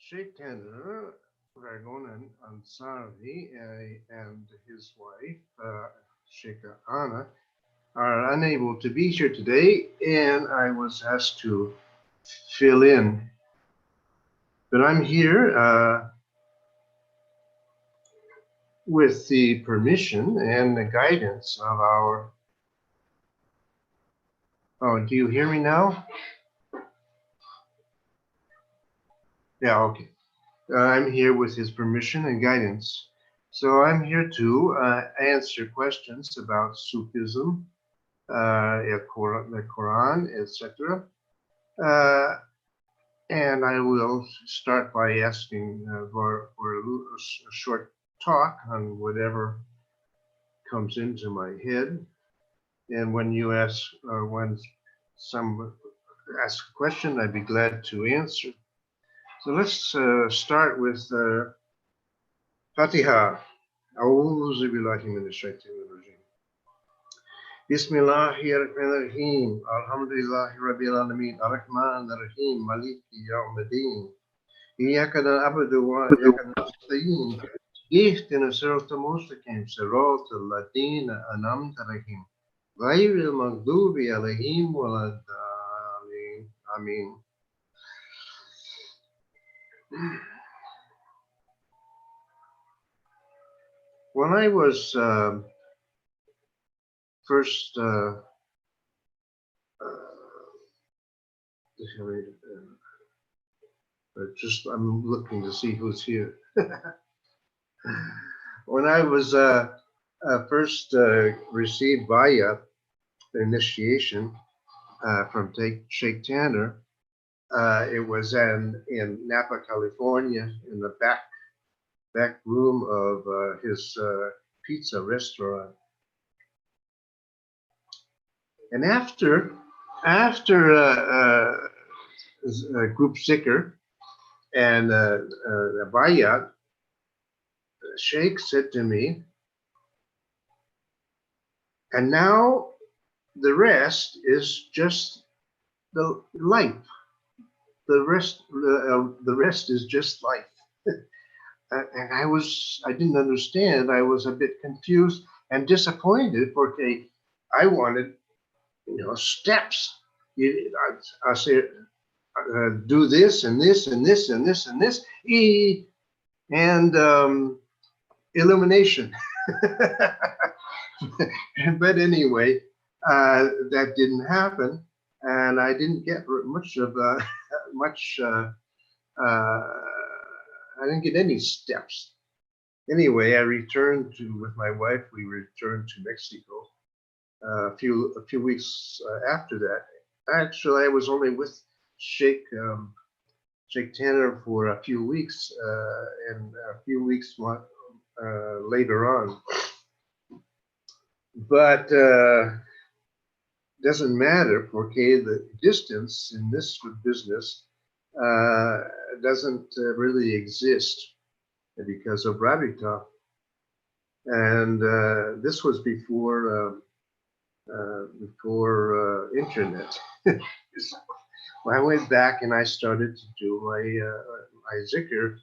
Shaykh Vargonen Ansari and his wife, Shaykha Anna, are unable to be here today, and I was asked to fill in. But I'm here with the permission and the guidance of our. Oh, do you hear me now? Yeah, okay. I'm here with his permission and guidance. So I'm here to answer questions about Sufism, the Quran, etc. And I will start by asking for a short talk on whatever comes into my head. And when some ask a question, I'd be glad to answer. So let's start with Fatiha. أعوذ بالله من الشيطان الرجيم. بسم الله الرحمن الرحيم. الحمد لله رب العالمين. الرحمن الرحيم. مالك يوم الدين. إياك نعبد وإياك نستعين. اهدنا الصراط المستقيم صراط الذين أنعمت عليهم غير المغضوب عليهم ولا الضالين. آمين. When I was first I'm looking to see who's here. When I was first received Baya initiation from Sheikh Tanner, it was in Napa, California, in the back room of his pizza restaurant. And after group Zikr and Bayat, Shaykh said to me, and now the rest is just the life. The rest is just life. And I didn't understand. I was a bit confused and disappointed because I wanted, steps. I said, do this and this and this and this and this, and illumination. But anyway, that didn't happen, and I didn't get much of I didn't get any steps. Anyway, with my wife. We returned to Mexico a few weeks after that. Actually, I was only with Sheikh Tanner for a few weeks, and a few weeks later on. But doesn't matter, okay? The distance in this business doesn't really exist because of Rabita. And this was before internet. So I went back and I started to do my Zikr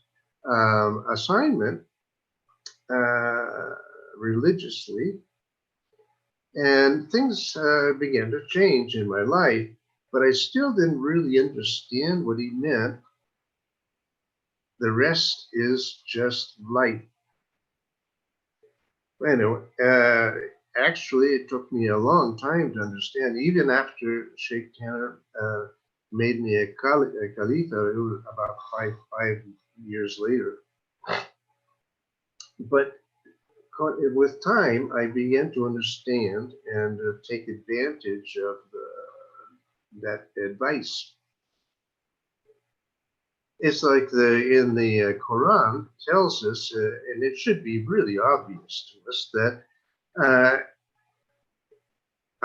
assignment religiously, and things began to change in my life, but I still didn't really understand what he meant. The rest is just light. Anyway, actually, it took me a long time to understand, even after Sheikh Tanner made me a Khalifa. It was about five years later. But with time, I began to understand and take advantage of that advice. It's like in the Quran tells us, and it should be really obvious to us, that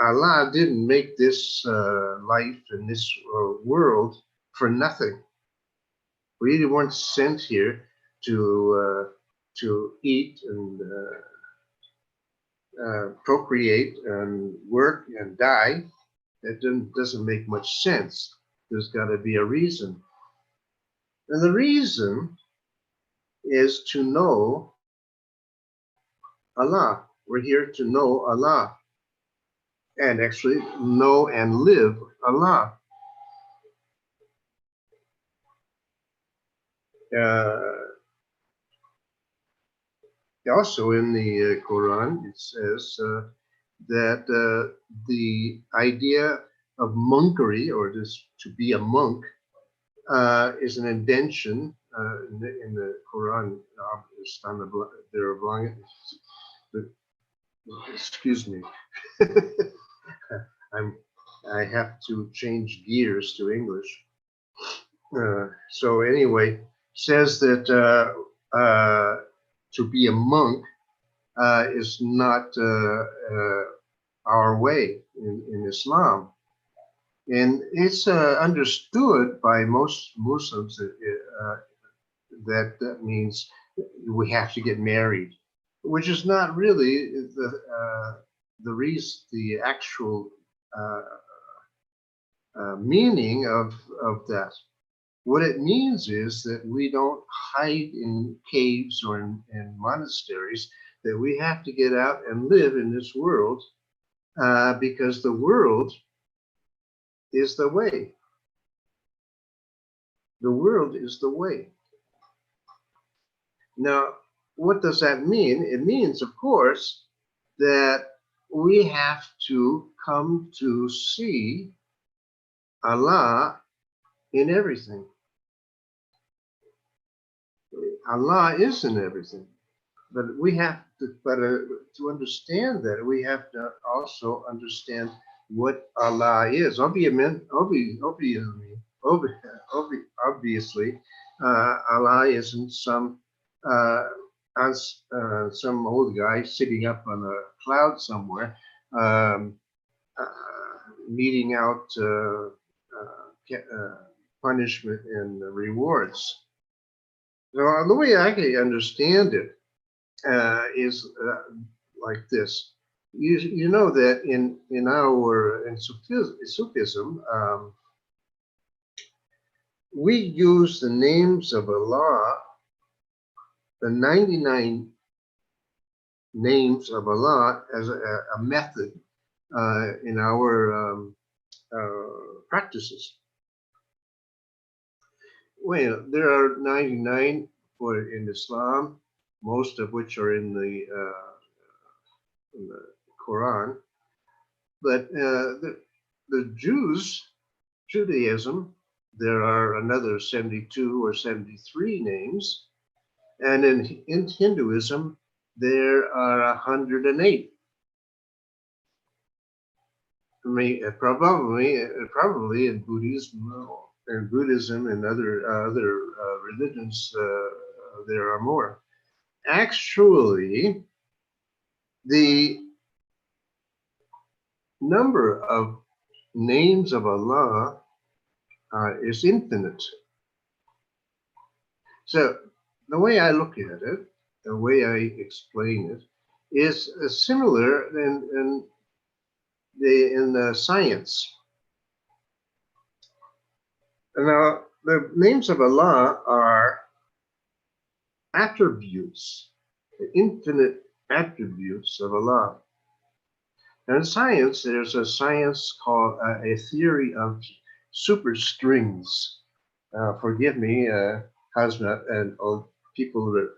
Allah didn't make this life and this world for nothing. We weren't sent here to eat and procreate and work and die. That doesn't make much sense. There's got to be a reason. And the reason is to know Allah. We're here to know Allah and actually know and live Allah. Also in the Quran, it says that the idea of monkery, or just to be a monk, is an indention in the Quran. Excuse me. I'm, I have to change gears to English. So anyway, says that to be a monk is not our way in Islam. And it's understood by most Muslims that that means we have to get married, which is not really the reason, the actual meaning of that. What it means is that we don't hide in caves or in monasteries, that we have to get out and live in this world because the world is the way. The world is the way. Now, what does that mean? It means, of course, that we have to come to see Allah in everything. Allah is in everything. But we have to, to understand that, we have to also understand what Allah is. Obviously, Allah isn't some some old guy sitting up on a cloud somewhere, meting out punishment and rewards. So the way I can understand it is like this. You know that in Sufism, we use the names of Allah, the 99 names of Allah, as a method in our practices. Well, there are 99 in Islam, most of which are in the Quran. But the Judaism, there are another 72 or 73 names. And in Hinduism, there are 108. I mean, probably in Buddhism and other religions, there are more. Actually, the number of names of Allah is infinite. So the way I look at it, the way I explain it, is similar in science. Now, the names of Allah are attributes, the infinite attributes of Allah. And in science, there's a science called a theory of superstrings. Forgive me, Hazmat, and all people that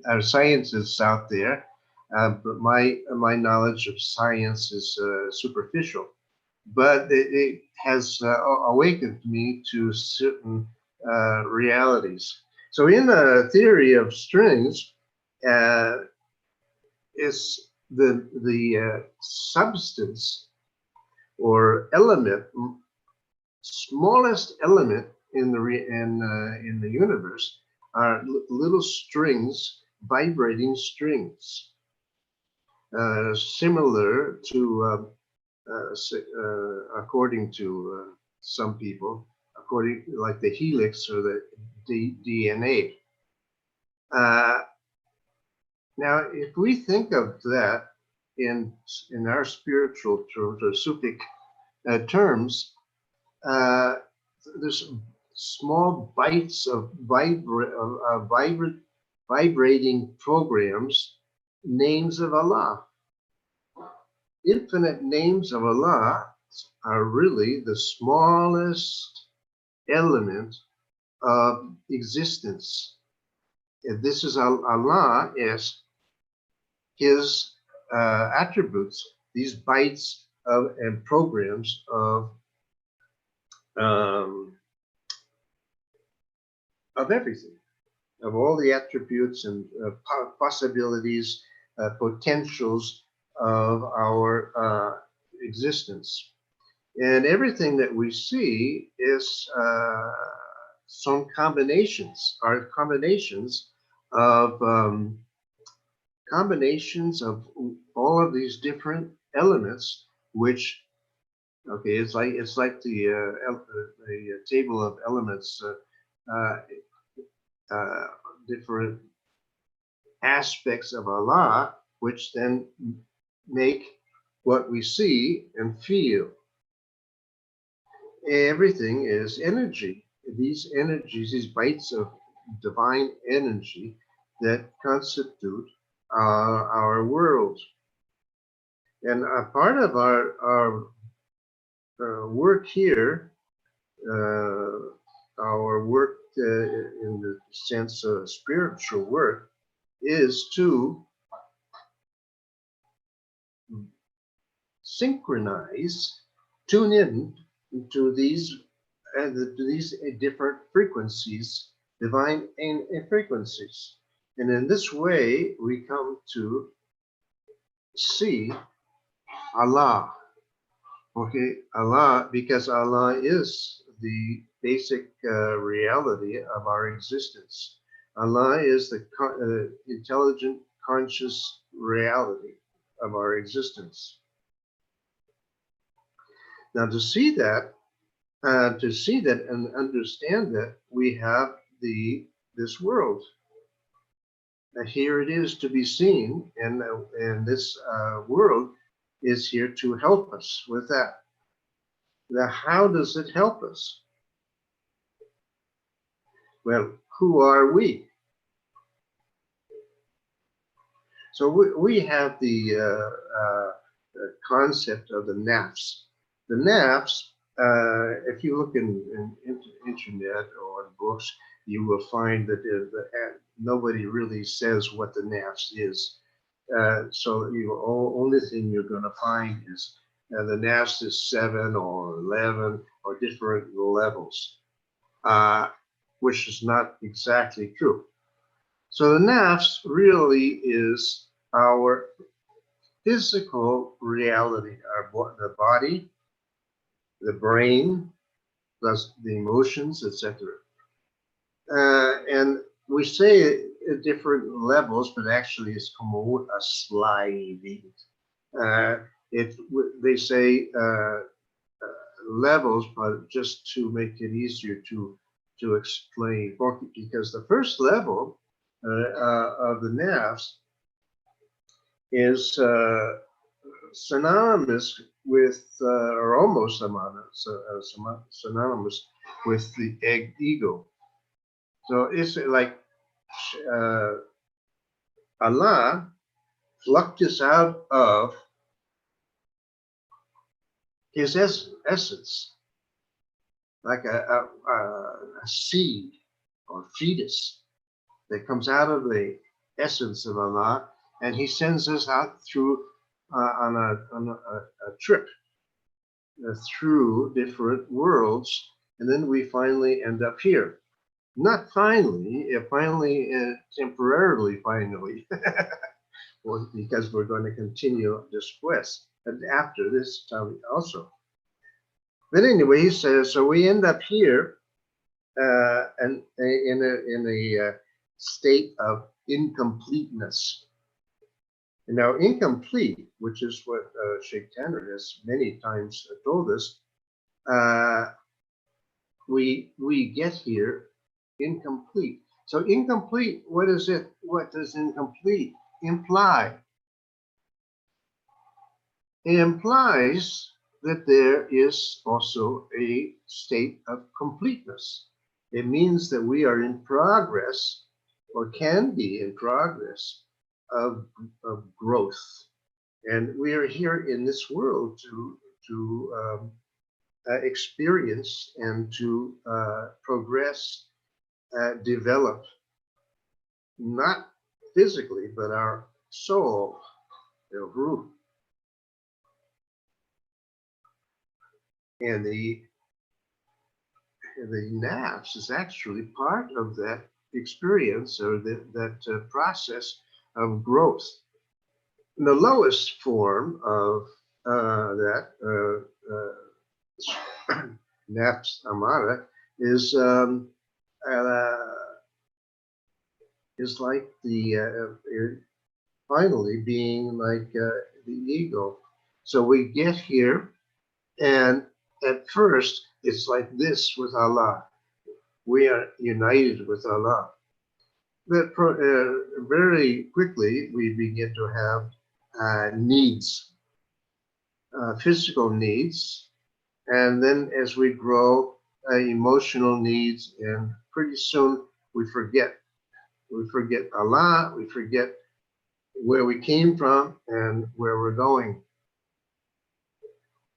are scientists out there, but my knowledge of science is superficial. But it has awakened me to certain realities. So in the theory of strings, is the substance or element, smallest element in the universe, are little strings, vibrating strings, similar to, according to some people, like the helix or the DNA. Now, if we think of that in our spiritual terms or Sufic terms, there's small bites of vibrating programs, names of Allah. Infinite names of Allah are really the smallest element of existence. And this is Allah as his attributes, these bytes and programs um, of everything, of all the attributes and possibilities, potentials of our existence. And everything that we see is some combinations, are combinations of all of these different elements, which, okay, it's like the table of elements, uh, different aspects of Allah, which then make what we see and feel. Everything is energy. These energies, these bites of divine energy that constitute our world. And a part of our work here, our work in the sense of spiritual work, is to synchronize, tune in to these different frequencies, divine frequencies. And in this way, we come to see Allah. Okay, Allah, because Allah is the basic reality of our existence. Allah is the intelligent, conscious reality of our existence. Now, to see that and understand that, we have this world. Here it is to be seen, and this world is here to help us with that. Now, how does it help us? Well, who are we? So we have the concept of the nafs. The nafs, if you look in internet or in books, you will find that nobody really says what the nafs is. So only thing you're going to find is the nafs is 7 or 11 or different levels, which is not exactly true. So the nafs really is our physical reality, the body, the brain, plus the emotions, etc. And we say it at different levels, but actually it's como a sliding. They say levels, but just to make it easier to explain, because the first level of the nafs is synonymous with, or almost synonymous with the ego. So it's like Allah plucked us out of his essence, like a seed or fetus that comes out of the essence of Allah, and he sends us out through on a trip through different worlds, and then we finally end up here. Not finally, temporarily, finally, because we're going to continue this quest and after this time also. But anyway, he says, so we end up here and in a state of incompleteness. And now, incomplete, which is what Shaykh Tanner has many times told us, we get here incomplete. So incomplete, what is it? What does incomplete imply? It implies that there is also a state of completeness. It means that we are in progress, or can be in progress, of, of growth. And we are here in this world to experience and to progress, develop, not physically, but our soul, the ruh. And the nafs is actually part of that experience, or that process of growth. And the lowest form of that nafs amara uh, is like the finally being like the ego. So we get here, and at first it's like this with Allah. We are united with Allah. But very quickly we begin to have needs, physical needs, and then as we grow, emotional needs, and pretty soon we forget. We forget Allah, we forget where we came from and where we're going.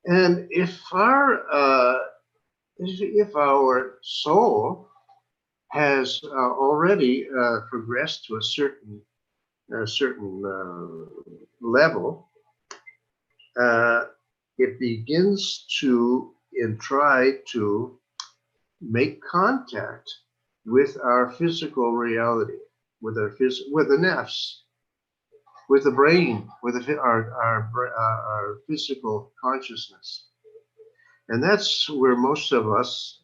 And if our soul has already progressed to a certain level, it begins to try to make contact with our physical reality, with the nafs, with the brain, with our physical consciousness. And that's where most of us,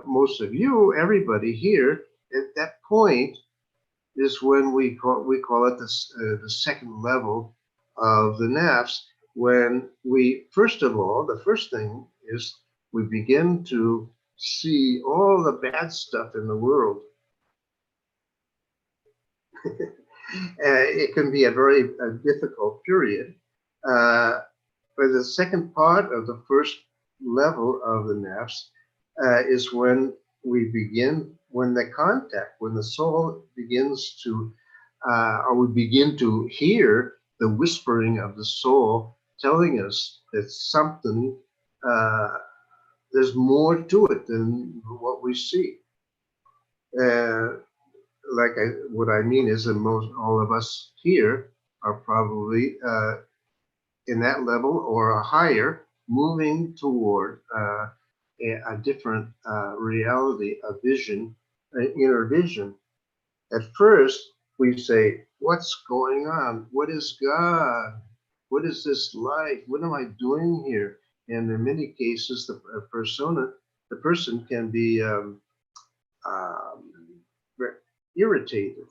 most of you, everybody here, at that point is when we call it the second level of the nafs, when we, first of all, the first thing is we begin to see all the bad stuff in the world. It can be a very difficult period. But the second part of the first level of the nafs is when we begin, when the soul begins to, or we begin to hear the whispering of the soul telling us that something, there's more to it than what we see. What I mean is that all of us here are probably in that level or higher, moving toward a different reality, a vision, an inner vision. At first, we say, what's going on? What is God? What is this life? What am I doing here? And in many cases, the person can be irritated,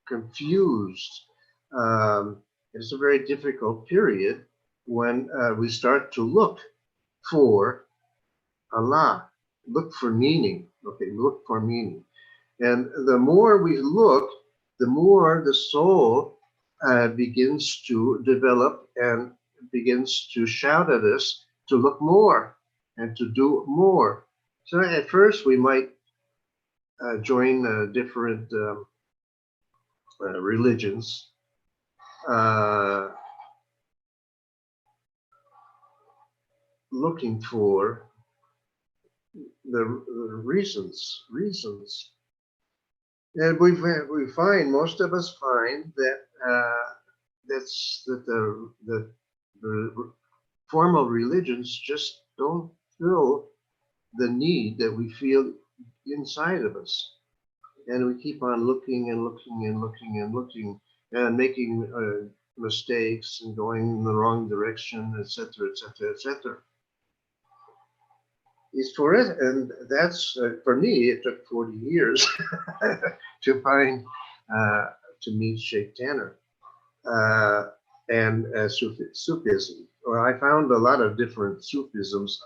confused. It's a very difficult period when we start to look for Allah, look for meaning. Okay, look for meaning. And the more we look, the more the soul begins to develop and begins to shout at us to look more and to do more. So at first we might join different religions, looking for the reasons. And we find, most of us find that the formal religions just don't fill the need that we feel inside of us. And we keep on looking and looking and looking and looking and making mistakes and going in the wrong direction, etc., etc., etc. Is for it, and that's for me. It took 40 years to find to meet Sheikh Tanner and Sufism. Well, I found a lot of different Sufisms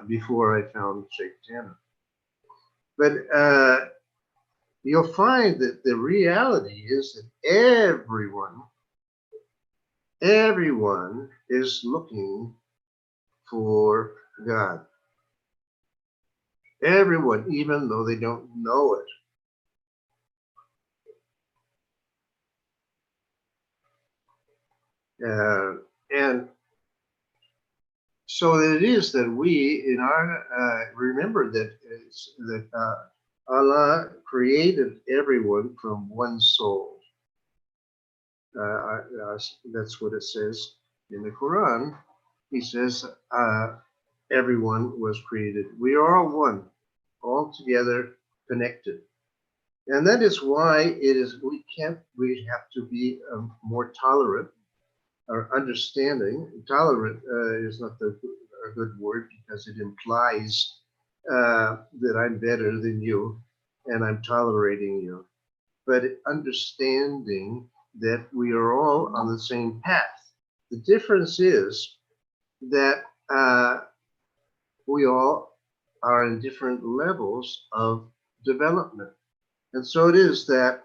before I found Sheikh Tanner. But you'll find that the reality is that everyone is looking for God. Everyone, even though they don't know it. And so it is that we, in our, remember that Allah created everyone from one soul. That's what it says in the Quran. He says, everyone was created. We are all one, all together, connected. And that is why we have to be more tolerant or understanding. Tolerant is not a good word because it implies that I'm better than you and I'm tolerating you. But understanding that we are all on the same path. The difference is that we all are in different levels of development. And so it is that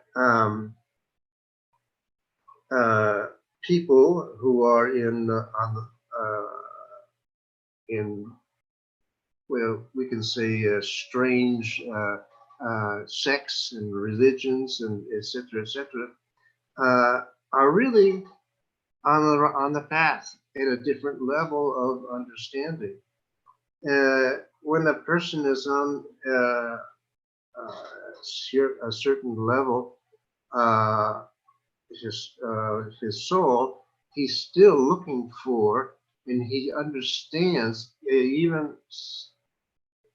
people who are in well, we can say strange sects and religions and etc. etc. Are really on the path at a different level of understanding. When a person is on a certain level, his soul, he's still looking for, and he understands, even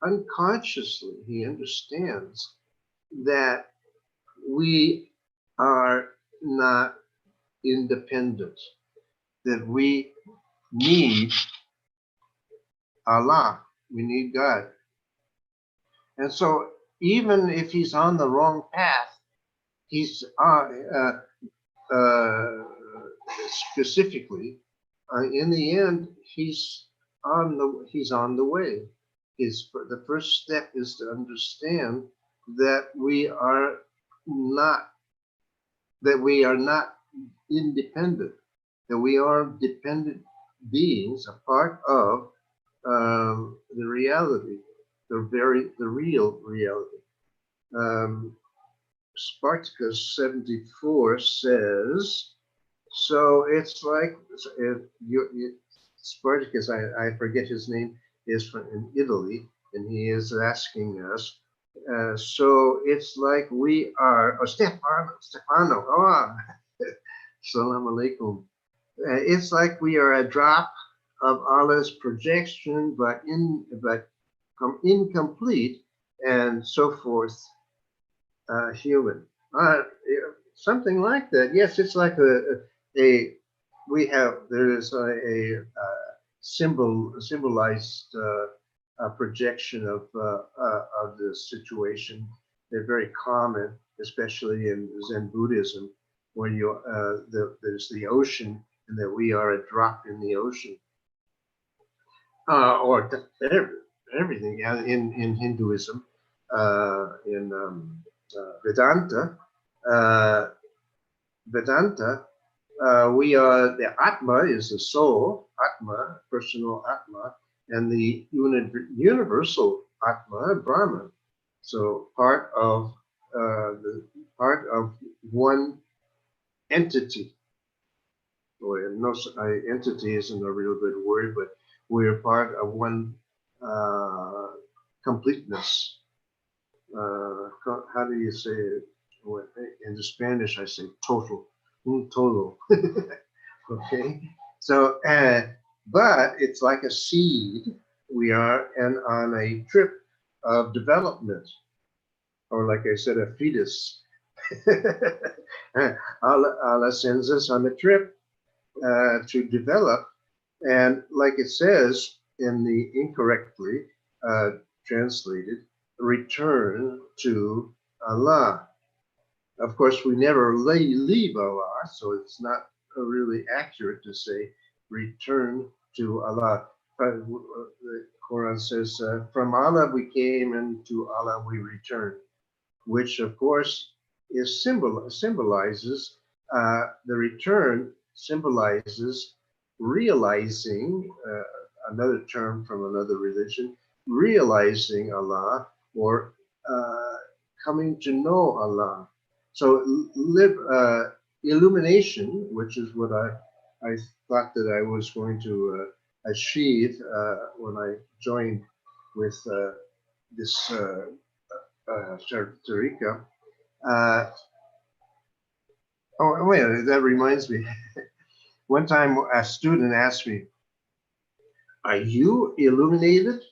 unconsciously, he understands that we are not independent, that we need Allah, we need God. And so even if he's on the wrong path, he's specifically, in the end, he's on the way. The first step is to understand that we are not independent, that we are dependent beings, a part of the reality, the real reality. Spartacus 74 says, so it's like Spartacus, I forget his name, is from in Italy, and he is asking us. So it's like we are, oh, Stefano, oh, Salaam alaikum. It's like we are a drop of Allah's projection, but incomplete, and so forth, human. Something like that. Yes, it's like there is a symbolized projection of the situation. They're very common, especially in Zen Buddhism, where there's the ocean, and that we are a drop in the ocean, or everything. In Hinduism, in Vedanta. We are, the Atma is the soul, Atma, personal Atma, and the universal Atma, Brahman. So part of one entity. Or no, entity isn't a real good word, but we're part of one completeness. How do you say it? In the Spanish, I say total, total. Okay, so but it's like a seed. We are on a trip of development, or like I said, a fetus. Allah sends us on a trip to develop, and like it says in the incorrectly translated, return to Allah. Of course, we never leave Allah, so it's not really accurate to say return to Allah. The Quran says, from Allah we came and to Allah we return, which of course is symbolizes the return symbolizes realizing, another term from another religion, realizing Allah or coming to know Allah. So illumination, which is what I thought that I was going to achieve when I joined with this Tariqa. Oh, wait, that reminds me. One time a student asked me, "Are you illuminated?"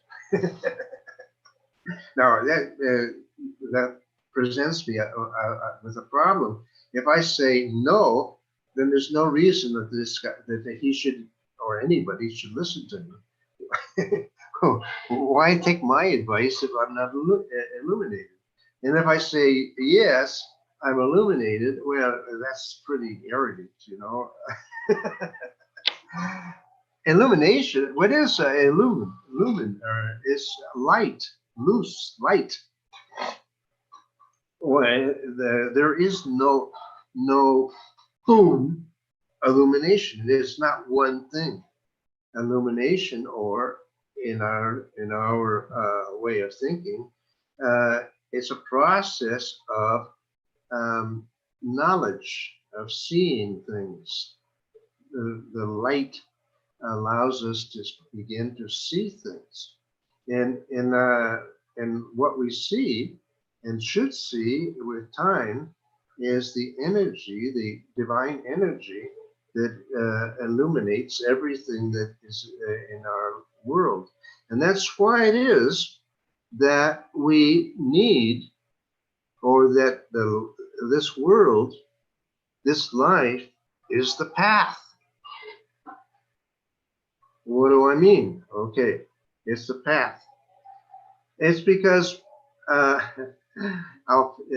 Now that presents me with a problem. If I say no, then there's no reason that this guy, that he should or anybody should listen to me. Why take my advice if I'm not illuminated? And if I say yes, I'm illuminated, well, that's pretty arrogant, you know. Illumination, what is illumin? Lumen is light, loose light. Well, there is no boom illumination. It's not one thing. Illumination, or in our way of thinking, it's a process of knowledge, of seeing things. The light allows us to begin to see things, and what we see and should see with time is the energy, the divine energy that illuminates everything that is in our world. And that's why it is that we need, or that this world, this life is the path. What do I mean? Okay, it's the path. It's because,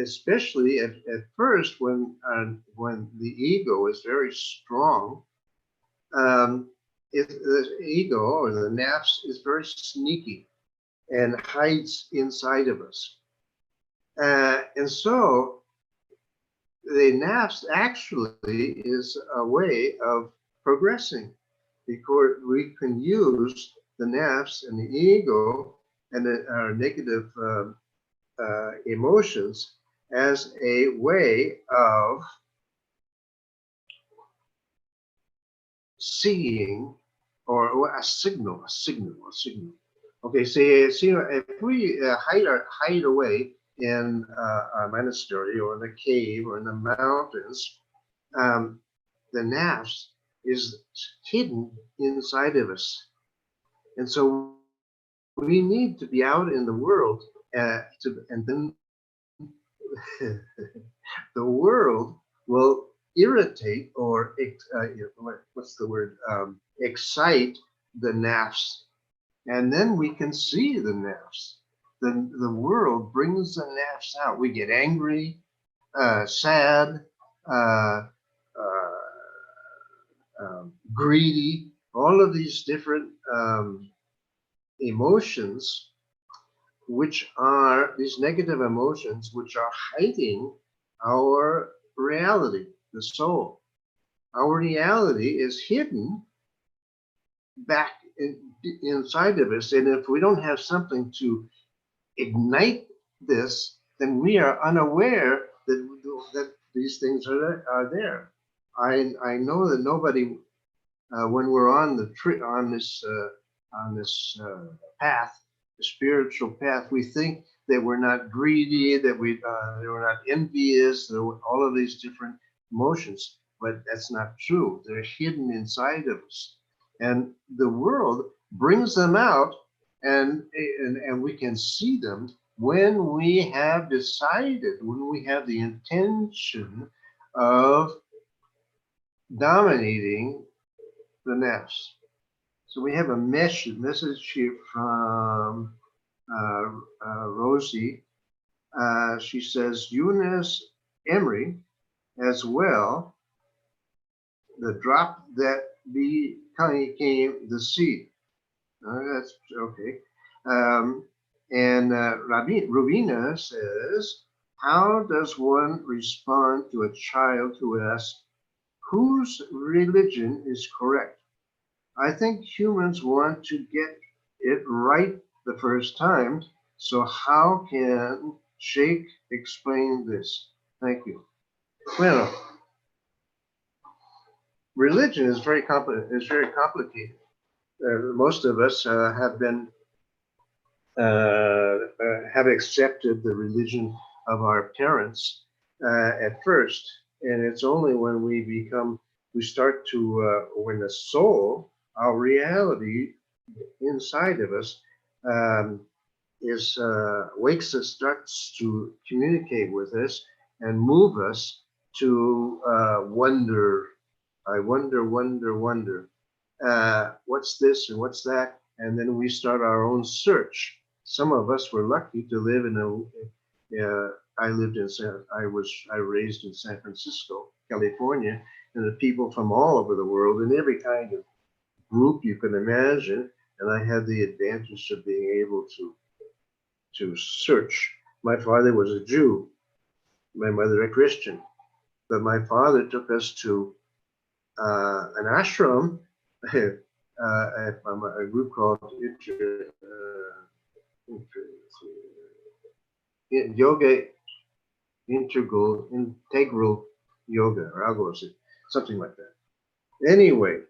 especially at first, when the ego is very strong, the ego or the nafs is very sneaky and hides inside of us. And so the nafs actually is a way of progressing, because we can use the nafs and the ego and our negative emotions as a way of seeing, or a signal. Okay, see, if we hide away in a monastery or in a cave or in the mountains, the nafs is hidden inside of us, and so we need to be out in the world, and then the world will irritate, or what's the word? Excite the nafs, and then we can see the nafs. The world brings the nafs out. We get angry, sad, uh, greedy, all of these different emotions, which are these negative emotions, which are hiding our reality, the soul. Our reality is hidden back inside of us, and if we don't have something to ignite this, then we are unaware that these things are there. I know that nobody, when we're on the on this path, the spiritual path, we think that we're not greedy, that we're not envious, all of these different emotions, but that's not true. They're hidden inside of us, and the world brings them out, and we can see them when we have decided, when we have the intention of dominating the nafs. So we have a message here from Rosie. She says, Eunice Emery as well, the drop that became the seed. That's okay. And Rubina says, how does one respond to a child who asks, whose religion is correct? I think humans want to get it right the first time, So how can Shaykh explain this? Thank you. Well, religion is very complicated. Most of us have accepted the religion of our parents at first, and it's only when we start to, when the soul, our reality inside of us, um, wakes us, starts to communicate with us and move us to wonder. I wonder. What's this and what's that? And then we start our own search. Some of us were lucky to live in I raised in San Francisco, California, and the people from all over the world in every kind of group you can imagine. And I had the advantage of being able to search. My father was a Jew, my mother a Christian, but my father took us to an ashram, a group called Yoga Integral Yoga, or algo, something like that. Anyway,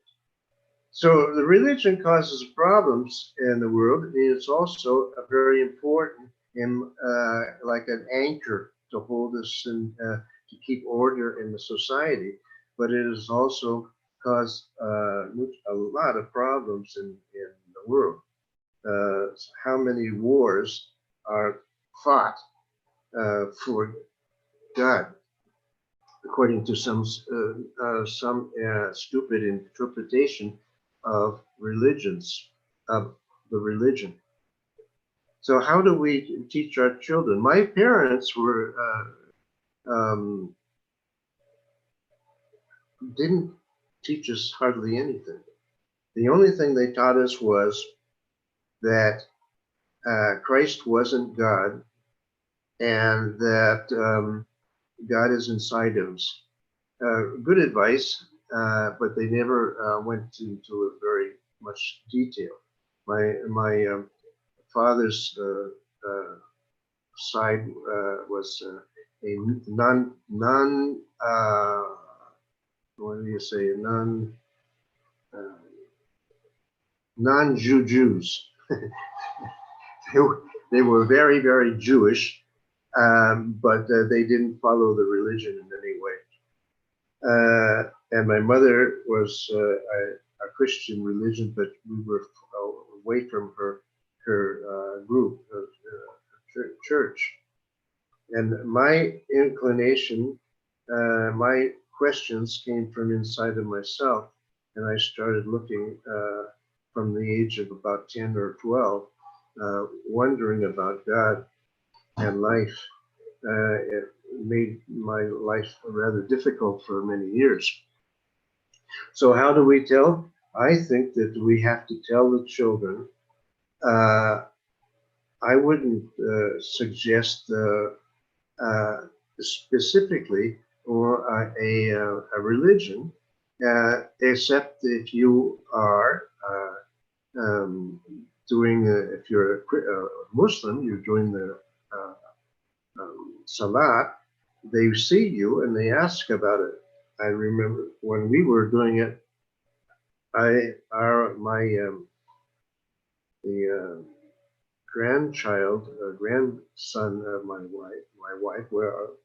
so the religion causes problems in the world. It's also a very important in like an anchor to hold us and to keep order in the society. But it has also caused a lot of problems in the world. How many wars are fought for God, according to some stupid interpretation of religions, of the religion. So how do we teach our children? My parents were didn't teach us hardly anything. The only thing they taught us was that Christ wasn't God, and that God is inside of us. Good advice, but they never went into very much detail. My father's side was a what do you say, non-Jew Jews. They were very, very Jewish, but they didn't follow the religion in any way. And my mother was a Christian religion, but we were away from her group, church. And my inclination, my questions came from inside of myself, and I started looking from the age of about 10 or 12, wondering about God and life. It made my life rather difficult for many years. So how do we tell? I think that we have to tell the children. I wouldn't suggest specifically or a religion, except if you are if you're a Muslim, you're doing the Salat, they see you and they ask about it. I remember when we were doing it, the grandson of my wife were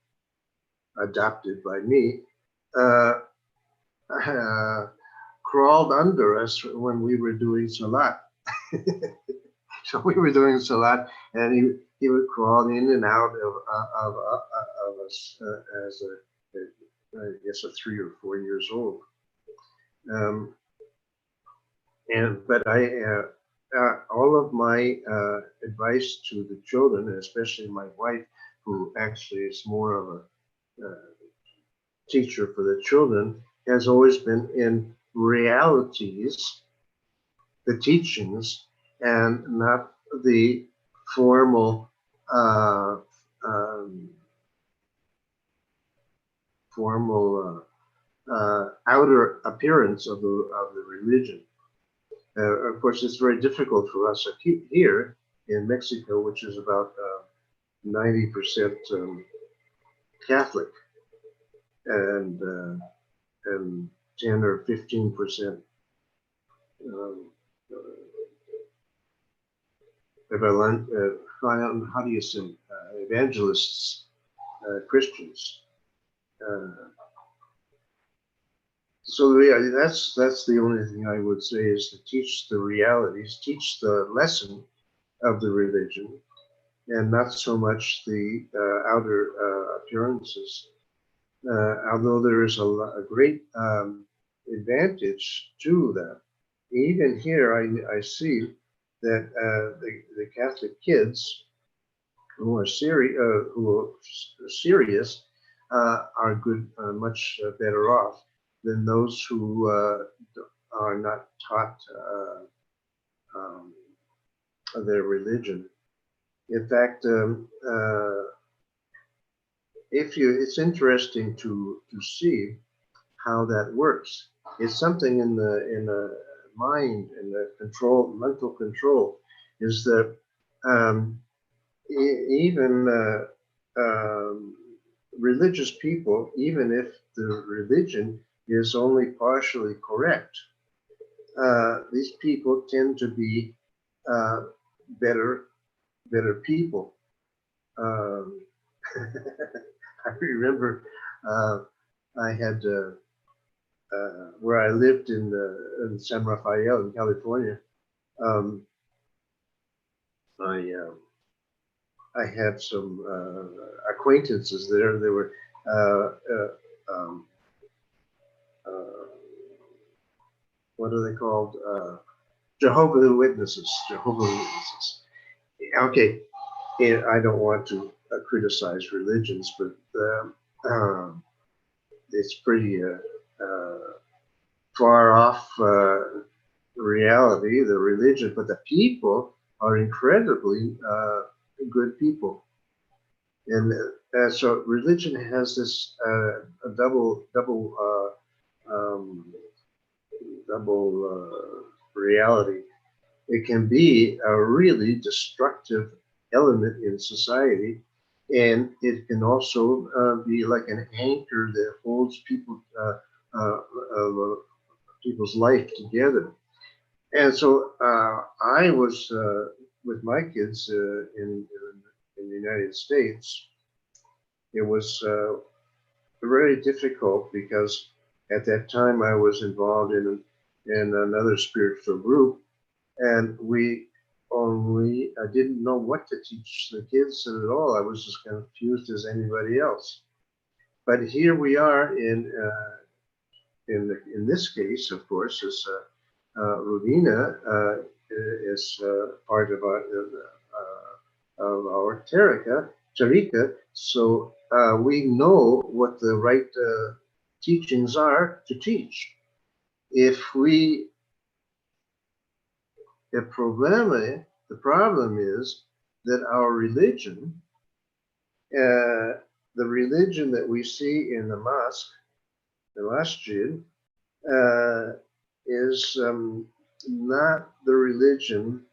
adopted by me, crawled under us when we were doing Salat. So we were doing Salat, and he would crawl in and out of us as I guess a 3 or 4 years old. But all of my advice to the children, and especially my wife, who actually is more of a teacher for the children, has always been in realities, the teachings, and not the formal outer appearance of the religion. Of course, it's very difficult for us here in Mexico, which is about 90% Catholic, and 10 or 15% how do you say evangelists, Christians. So yeah, that's the only thing I would say is to teach the realities, teach the lesson of the religion, and not so much the outer appearances. Although there is a great advantage to that. Even here, I see that the Catholic kids who are serious are good, much better off than those who are not taught um, their religion. In fact, it's interesting to see how that works. It's something in the mind and the mental control, is that even religious people, even if the religion is only partially correct, these people tend to be better people. I remember I had where I lived in San Rafael in California. I had some acquaintances there. They were what are they called? Jehovah's Witnesses. Jehovah's Witnesses. Okay, and I don't want to criticize religions, but it's pretty far off reality, the religion, but the people are incredibly good people. And so religion has this a double reality. It can be a really destructive element in society, and it can also be like an anchor that holds people's life together. And so I was with my kids in the United States. It was very difficult because at that time I was involved in another spiritual group, and I didn't know what to teach the kids at all. I was as confused as anybody else. But here we are in this case, of course, is Rudina is part of our Tariqa. So we know what the right teachings are to teach. The problem is that our religion, the religion that we see in the mosque, the masjid, is not the religion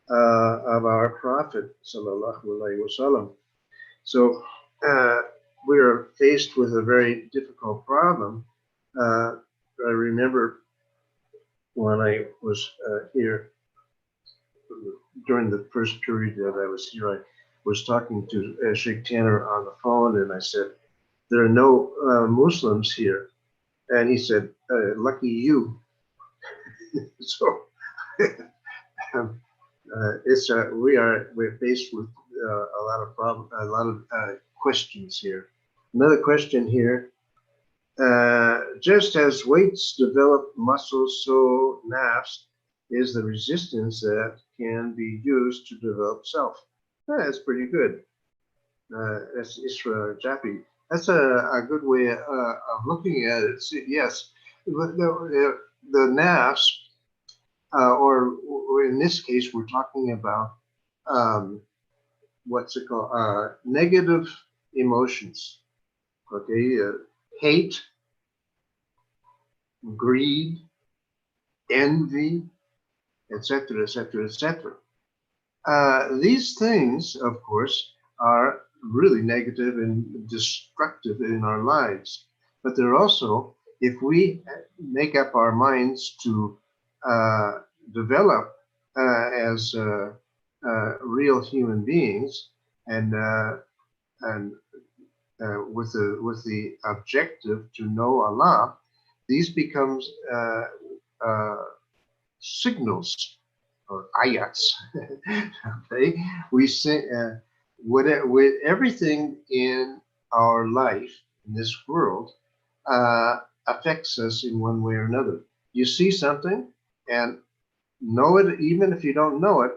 of our Prophet sallallahu alaihi wasallam. So we are faced with a very difficult problem. I remember when I was here during the first period that I was here, I was talking to Sheikh Tanner on the phone, and I said, "There are no Muslims here," and he said, "Lucky you." So we're faced with a lot of questions here. Another question here: just as weights develop muscles, so nafs is the resistance that can be used to develop self. That's pretty good. That's Isra Jafi. That's a good way of looking at it. Yes, the nafs, or in this case, we're talking about what's it called? Negative emotions. Okay, hate, greed, envy, etc., etc., etc. These things, of course, are really negative and destructive in our lives. But they're also, if we make up our minds to uh, develop as real human beings and and with the objective to know Allah, these becomes uh, signals or ayats. Okay, we say with everything in our life in this world affects us in one way or another. You see something and know it, even if you don't know it,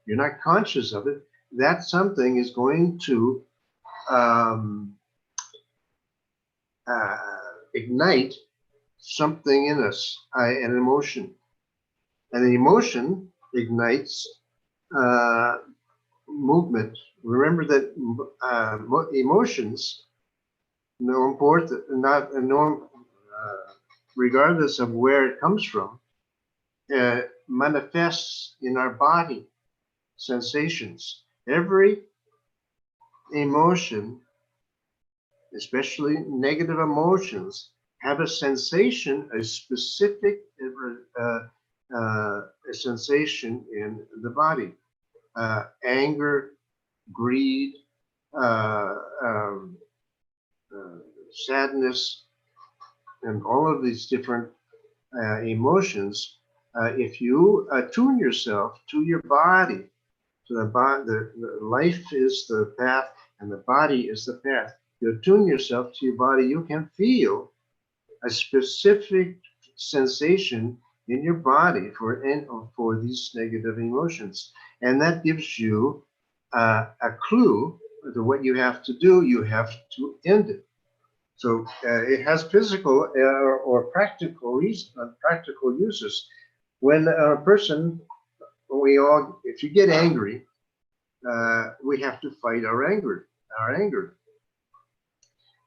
you're not conscious of it. That something is going to um, ignite something in us, an emotion, and the emotion ignites uh, movement. Remember that emotions, no important, not no, regardless of where it comes from, manifests in our body sensations. Every emotion, especially negative emotions, have a sensation, a specific a sensation in the body. Anger, greed, uh, um, uh, sadness, and all of these different emotions. If you attune yourself to your body, to the body, the life is the path, and the body is the path. You attune yourself to your body, you can feel a specific sensation in your body for these negative emotions, and that gives you a clue to what you have to do. You have to end it. So it has physical or practical reason, practical uses. When a person, we all, if you get angry, we have to fight our anger, our anger.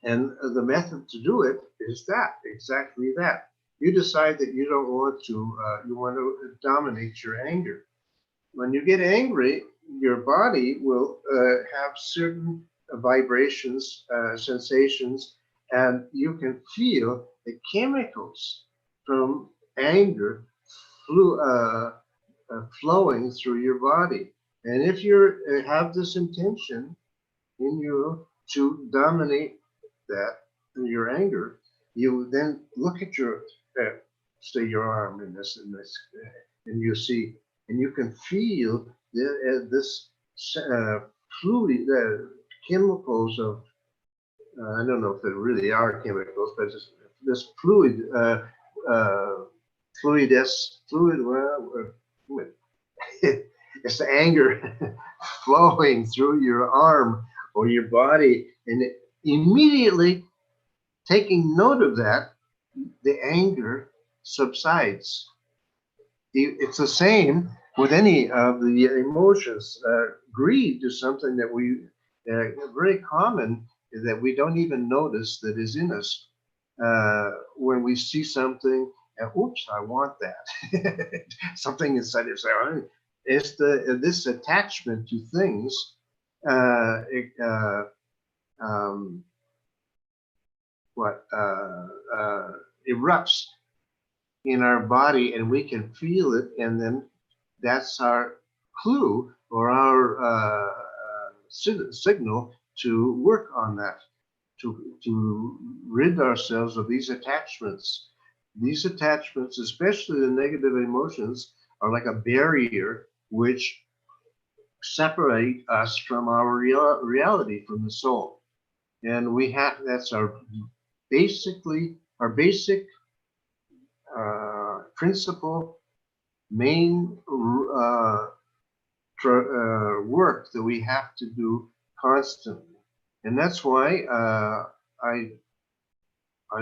And the method to do it is that, exactly that. You decide that you don't want to, you want to dominate your anger. When you get angry, your body will have certain vibrations, sensations, and you can feel the chemicals from anger flowing through your body. And if you have this intention in you to dominate that your anger, you then look at your say your arm in this, and you see, and you can feel this fluid, chemicals of I don't know if they really are chemicals, but this fluid, fluid. Well, it's the anger flowing through your arm or your body, and immediately taking note of that, the anger subsides. It's the same with any of the emotions. Greed is something that we very common that we don't even notice that is in us. When we see something, and oops, I want that. Something inside us. It's this attachment to things. It, um, what erupts in our body, and we can feel it, and then that's our clue or our signal to work on that, to rid ourselves of these attachments. These attachments, especially the negative emotions, are like a barrier which separate us from our reality, from the soul. And we have, that's our basic principle, main work that we have to do constantly. And that's why I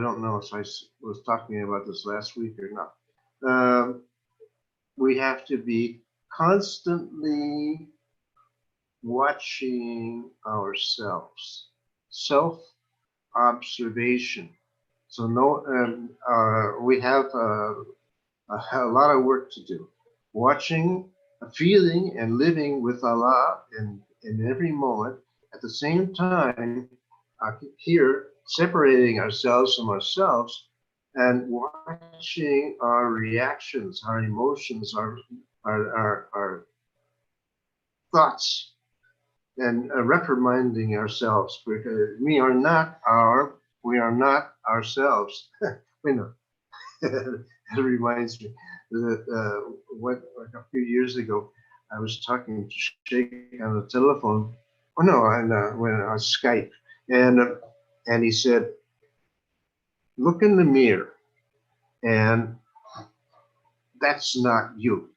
don't know if I was talking about this last week or not. We have to be constantly watching ourselves, self observation. So no, we have a lot of work to do. Watching feeling and living with Allah in every moment. At the same time, here separating ourselves from ourselves and watching our reactions, our emotions, our thoughts, and reprimanding ourselves because we are not ourselves. We know. It reminds me that what like a few years ago, I was talking to Shaykh on the telephone. Oh no, when on Skype, and uh, and he said, "Look in the mirror, and that's not you."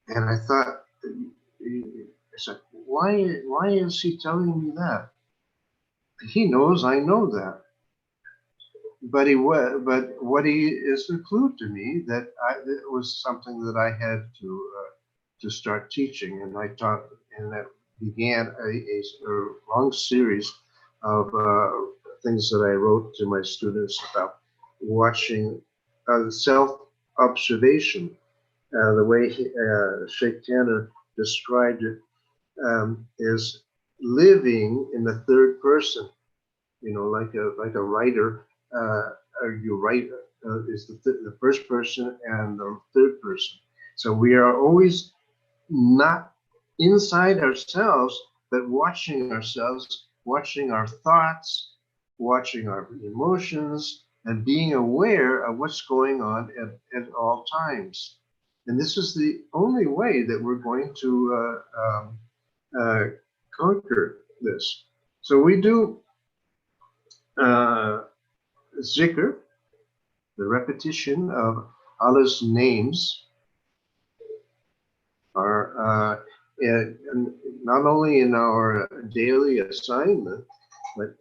And I thought, I said, why is he telling me that? He knows I know that. But what he is a clue to me that it was something that I had to start teaching, and I taught, and that began a long series of things that I wrote to my students about watching self observation, the way Sheikh Tanner described it is living in the third person, like a writer, or you write is the first person and the third person. So we are always not inside ourselves, but watching ourselves, watching our thoughts, watching our emotions, and being aware of what's going on at all times. And this is the only way that we're going to uh, conquer this. So we do uh, Zikr, the repetition of Allah's names, are not only in our daily assignment, but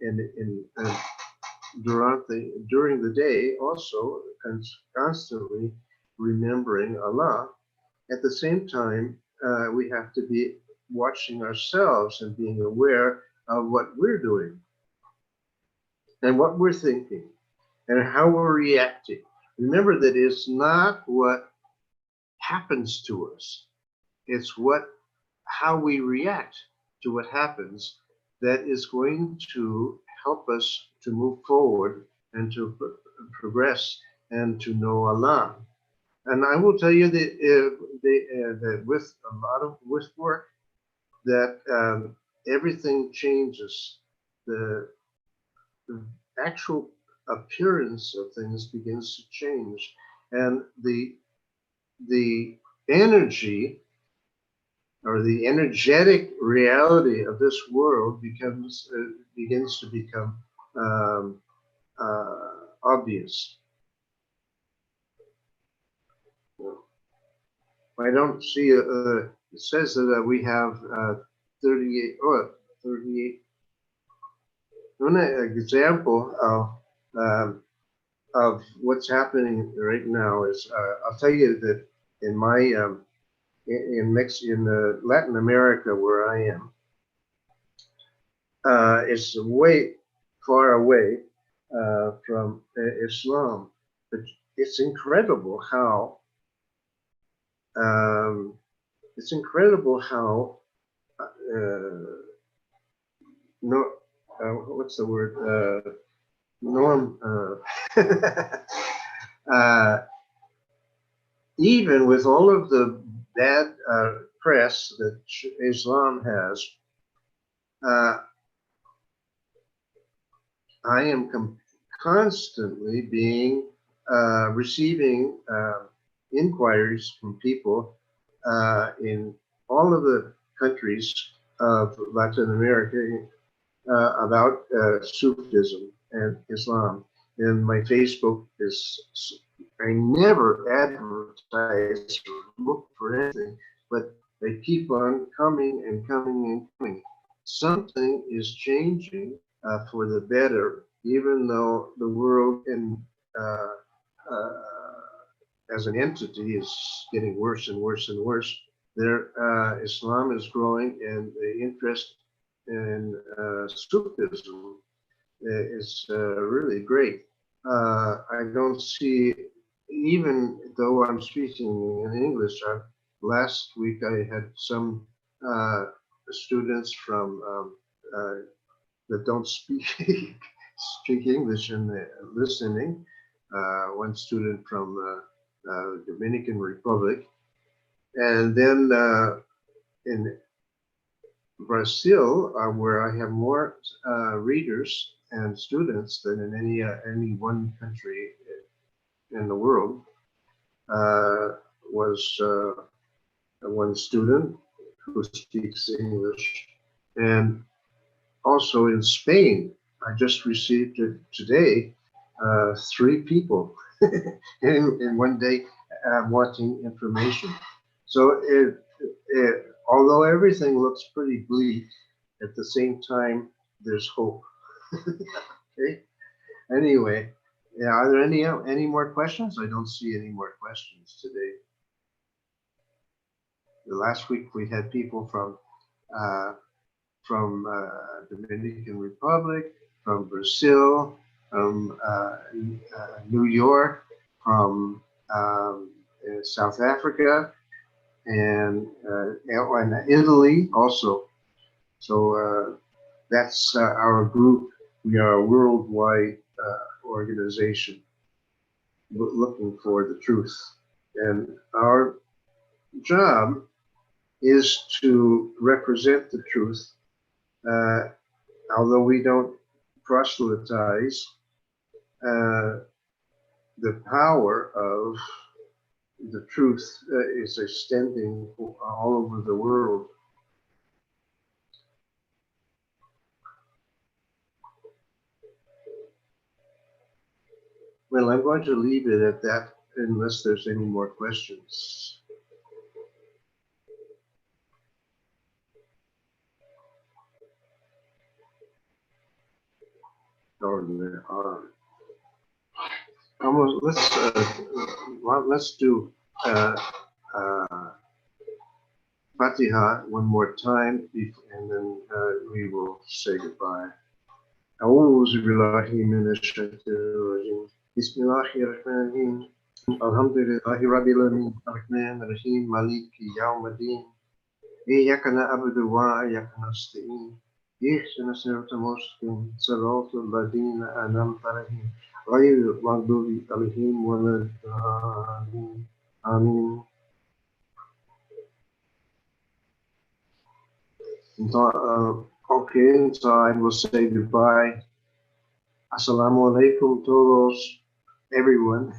during the day also constantly remembering Allah. At the same time, we have to be watching ourselves and being aware of what we're doing and what we're thinking and how we're reacting. Remember that it's not what happens to us, it's how we react to what happens that is going to help us to move forward and to progress and to know Allah. And I will tell you that with a lot of with work, that everything changes. The actual appearance of things begins to change, and the energy or the energetic reality of this world begins to become um, obvious. I don't see. It says that we have 38. Oh, 38. One example of what's happening right now is I'll tell you that in my in Latin America where I am, it's way far away from Islam, but it's incredible how um, it's incredible how no what's the word norm uh, even with all of the bad press that Islam has, uh, I am constantly receiving inquiries from people in all of the countries of Latin America about Sufism and Islam. And my Facebook is, I never advertise or look for anything, but they keep on coming and coming and coming. Something is changing for the better, even though the world uh, uh, as an entity is getting worse and worse and worse. Islam is growing, and the interest in Sufism is really great. I don't see, even though I'm speaking in English, last week I had some students from that don't speak speak English and listening. One student from Dominican Republic, and then in Brazil, where I have more readers and students than in any one country in the world, was one student who speaks English, and also in Spain, I just received it today, three people in one day wanting information. So although everything looks pretty bleak, at the same time, there's hope. Okay. Anyway, yeah, are there any more questions? I don't see any more questions today. Last week we had people uh, Dominican Republic, from Brazil, from New York, from South Africa, and Italy also. So that's our group. We are a worldwide organization looking for the truth. And our job is to represent the truth, although we don't proselytize. The power of the truth is extending all over the world. Well, I'm going to leave it at that unless there's any more questions. Or there are. Let's do Fatiha one more time, and then we will say goodbye. أعوذ بالله من الشيطان الرجيم بسم الله الرحمن الرحيم الحمد لله رب العالمين الرحمن الرحيم مالك يوم الدين إياك نعبد وإياك نستعين اهدنا الصراط المستقيم صراط الذين أنعمت عليهم غير المغضوب عليهم ولا الضالين آمين. Okay, so I will say goodbye. Assalamu alaikum todos, everyone.